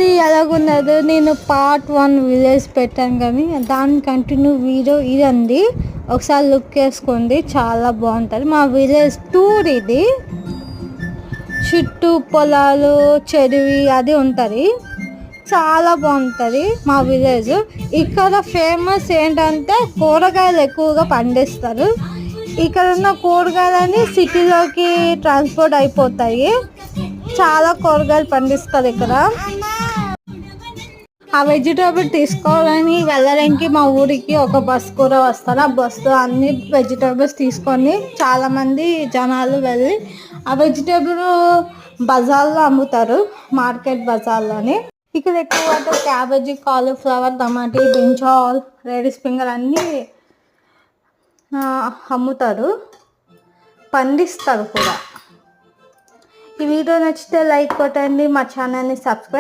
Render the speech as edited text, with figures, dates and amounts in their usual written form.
అండి, ఎలాగున్నది. నేను part 1 village పెట్టాను కానీ దాని కంటిన్యూ వీడియో ఇదండి. ఒకసారి లుక్ వేసుకోండి, చాలా బాగుంటుంది. మా విలేజ్ టూర్ ఇది. చుట్టూ పొలాలు, చెరువి అది ఉంటుంది. చాలా బాగుంటుంది మా విలేజ్. ఇక్కడ ఫేమస్ ఏంటంటే కూరగాయలు ఎక్కువగా పండిస్తారు. ఇక్కడ ఉన్న కూరగాయలని సిటీలోకి ట్రాన్స్పోర్ట్ అయిపోతాయి. చాలా కూరగాయలు పండిస్తారు ఇక్కడ. ఆ వెజిటేబుల్ తీసుకోవాలని వెళ్ళడానికి మా ఊరికి ఒక బస్ కూడా వస్తారు. ఆ బస్సులో అన్ని వెజిటేబుల్స్ తీసుకొని చాలామంది జనాలు వెళ్ళి ఆ వెజిటేబుల్ బజార్లో అమ్ముతారు, మార్కెట్ బజార్లోని. ఇక్కడ ఎక్కువ cabbage, cauliflower, tomato, brinjal, ladies finger అన్నీ అమ్ముతారు, పండిస్తారు కూడా. ఈ వీడియో నచ్చితే లైక్ కొట్టండి, మా ఛానల్ని సబ్స్క్రైబ్